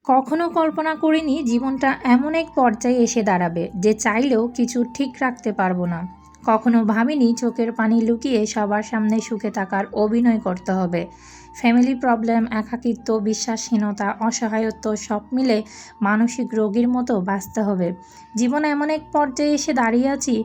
কখনো কল্পনা করিনি জীবনটা এমন এক পর্যায়ে এসে দাঁড়াবে যে চাইলেও কিছু ঠিক রাখতে পারবো না। কখনো ভাবিনি চোখের পানি লুকিয়ে সবার সামনে সুখে থাকার অভিনয় করতে হবে। ফ্যামিলি প্রবলেম, একাকিত্ব, বিশ্বাসহীনতা, অসহায়ত্ব সব মিলে মানসিক রোগীর মতো বাঁচতে হবে। জীবনে এমন এক পর্যায়ে এসে দাঁড়িয়ে আছি,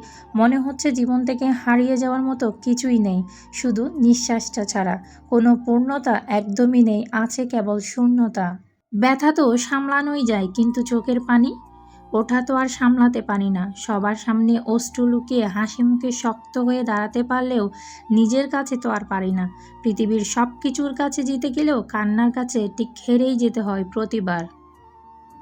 মনে হচ্ছে জীবন থেকে হারিয়ে যাওয়ার মতো কিছুই নেই, শুধু নিঃশ্বাসটা ছাড়া। কোনো পূর্ণতা একদমই নেই, আছে কেবল শূন্যতা। ব্যথা তো সামলানোই যায়, কিন্তু চোখের পানি, ওঠা তো আর সামলাতে পারি না। সবার সামনে অশ্রু লুকিয়ে হাসি মুখে শক্ত হয়ে দাঁড়াতে পারলেও নিজের কাছে তো আর পারি না। পৃথিবীর সব কিছুর কাছে জিতে গেলেও কান্নার কাছে ঠিক হেরেই যেতে হয় প্রতিবার।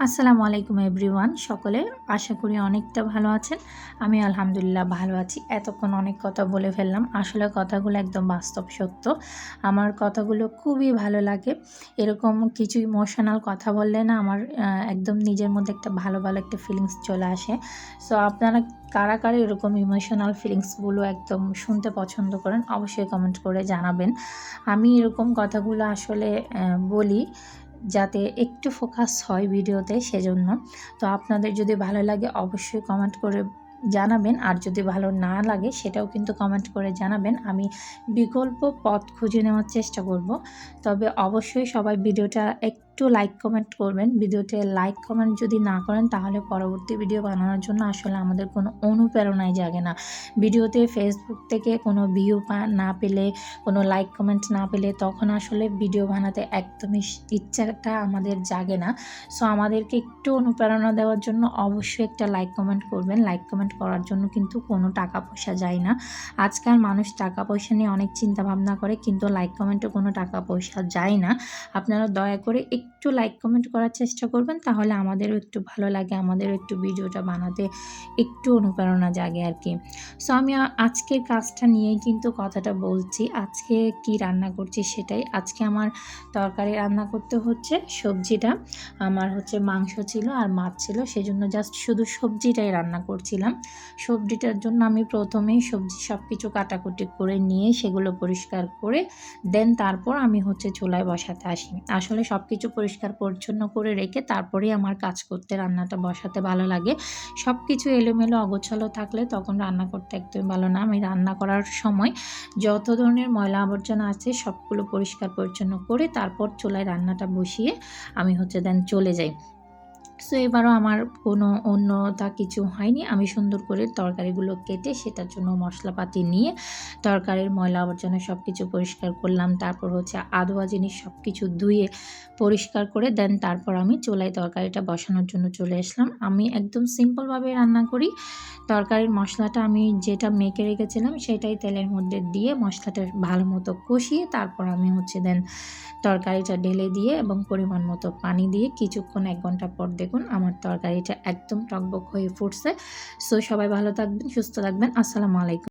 আসসালামু আলাইকুম এভরিওয়ান, সকলে আশা করি অনেকটা ভালো আছেন। আমি আলহামদুলিল্লাহ ভালো আছি। এতক্ষণ অনেক কথা বলে ফেললাম, আসলে কথাগুলো একদম বাস্তব সত্য। আমার কথাগুলো খুবই ভালো লাগে। এরকম কিছু ইমোশনাল কথা বললে না আমার একদম নিজের মধ্যে একটা ভালো ভালো একটা ফিলিংস চলে আসে। সো আপনারা কারা কারা এরকম ইমোশনাল ফিলিংসগুলো একদম শুনতে পছন্দ করেন অবশ্যই কমেন্ট করে জানাবেন। আমি এরকম কথাগুলো আসলে বলি যাতে একটু ফোকাস হয় ভিডিওতে, সেজন্য। তো আপনাদের যদি ভালো লাগে অবশ্যই কমেন্ট করে জানাবেন, আর যদি ভালো না লাগে সেটাও কিন্তু কমেন্ট করে জানাবেন। আমি বিকল্প পথ খুঁজে নেওয়ার চেষ্টা করব। তবে অবশ্যই সবাই ভিডিওটা একটু লাইক কমেন্ট করবেন। ভিডিওতে লাইক কমেন্ট যদি না করেন তাহলে পরবর্তী ভিডিও বানানোর জন্য আসলে আমাদের কোনো অনুপ্রেরণাই জাগে না। ভিডিওতে ফেসবুক থেকে কোনো ভিউ না পেলে, কোনো লাইক কমেন্ট না পেলে তখন আসলে ভিডিও বানাতে একদমই ইচ্ছাটা আমাদের জাগে না। সো আমাদেরকে একটু অনুপ্রেরণা দেওয়ার জন্য অবশ্যই একটা লাইক কমেন্ট করবেন। লাইক কমেন্ট করার জন্য কিন্তু কোনো টাকা পয়সা যায় না। আজকাল মানুষ টাকা পয়সা নিয়ে অনেক চিন্তা ভাবনা করে, কিন্তু লাইক কমেন্টে কোনো টাকা পয়সা যায় না। আপনারা দয়া করে একটু লাইক কমেন্ট করার চেষ্টা করবেন, তাহলে আমাদেরও একটু ভালো লাগে, আমাদেরও একটু ভিডিওটা বানাতে একটু অনুপ্রেরণা জাগে আর কি। সো আমি আজকের কাজটা নিয়েই কিন্তু কথাটা বলছি। আজকে কি রান্না করছি সেটাই। আজকে আমার তরকারি রান্না করতে হচ্ছে, সবজিটা আমার হচ্ছে মাংস ছিল আর মাছ ছিল, সেজন্য জাস্ট শুধু সবজিটাই রান্না করছিলাম। সবজিটার জন্য আমি প্রথমেই সবজি সব কিছু কাটাকুটি করে নিয়ে সেগুলো পরিষ্কার করে দেন তারপর আমি হচ্ছে চুলায় বসাতে আসি। আসলে সব কিছু পরিষ্কার পরিচ্ছন্ন করে রেখে তারপরেই আমার কাজ করতে, রান্নাটা বসাতে ভালো লাগে। সব কিছু এলোমেলো অগোছালো থাকলে তখন রান্না করতে একদমই ভালো না। আমি রান্না করার সময় যত ধরনের ময়লা আবর্জনা আছে সবগুলো পরিষ্কার পরিচ্ছন্ন করে তারপর চুলায় রান্নাটা বসিয়ে আমি হচ্ছে দেন চলে যাই। সো এবারও আমার কোনো অন্যতা কিছু হয়নি। আমি সুন্দর করে তরকারিগুলো কেটে সেটার জন্য মশলাপাতি নিয়ে তরকারির ময়লা আবর্জনা সব কিছু পরিষ্কার করলাম। তারপর হচ্ছে আধোয়া জিনিস সব কিছু ধুয়ে পরিষ্কার করে দেন তারপর আমি চুলায় তরকারিটা বসানোর জন্য চলে আসলাম। আমি একদম সিম্পলভাবে রান্না করি। তরকারির মশলাটা আমি যেটা মেখে রেখেছিলাম সেটাই তেলের মধ্যে দিয়ে মশলাটা ভালো মতো কষিয়ে তারপর আমি হচ্ছে দেন তরকারিটা ঢেলে দিয়ে এবং পরিমাণ মতো পানি দিয়ে কিছুক্ষণ 1 ঘন্টা পর দেখুন আমার তরকারিটা একদম টকবক হয়ে ফুটছে। সো সবাই ভালো থাকবেন, সুস্থ থাকবেন। আসসালামু আলাইকুম।